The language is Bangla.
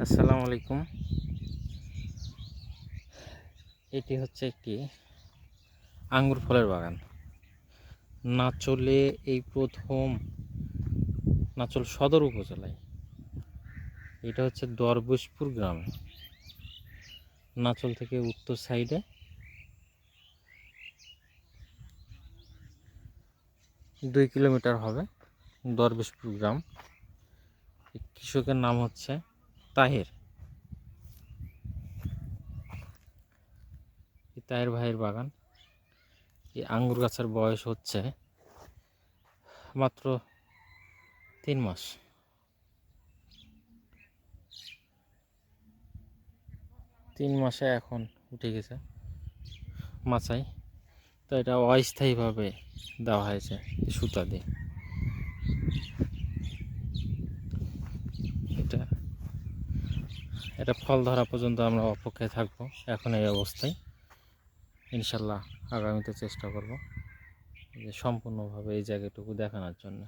আসসালামু আলাইকুম। এটি হচ্ছে একটি আঙ্গুর ফলের বাগান। নাচলে এই প্রথম, নাচল সদর উপজেলায়। এটা হচ্ছে দরবেশপুর গ্রামে। নাচল থেকে উত্তর সাইডে 2 কিলোমিটার হবে দরবেশপুর গ্রাম। কৃষকের নাম হচ্ছে তাহের। তাহের ভাইয়ের বাগান। এই আঙ্গুর গাছের বয়স হচ্ছে মাত্র 3 মাস। তিন মাসে এখন উঠে গেছে মাচায়। তো এটা অস্থায়ীভাবে দেওয়া হয়েছে সুতা দিয়ে। এটা ফল ধরা পর্যন্ত আমরা অপেক্ষায় থাকবো। এখন এই অবস্থায় ইনশাল্লাহ আগামীতে চেষ্টা করব যে সম্পূর্ণভাবে এই জায়গাটুকু দেখানোর জন্য।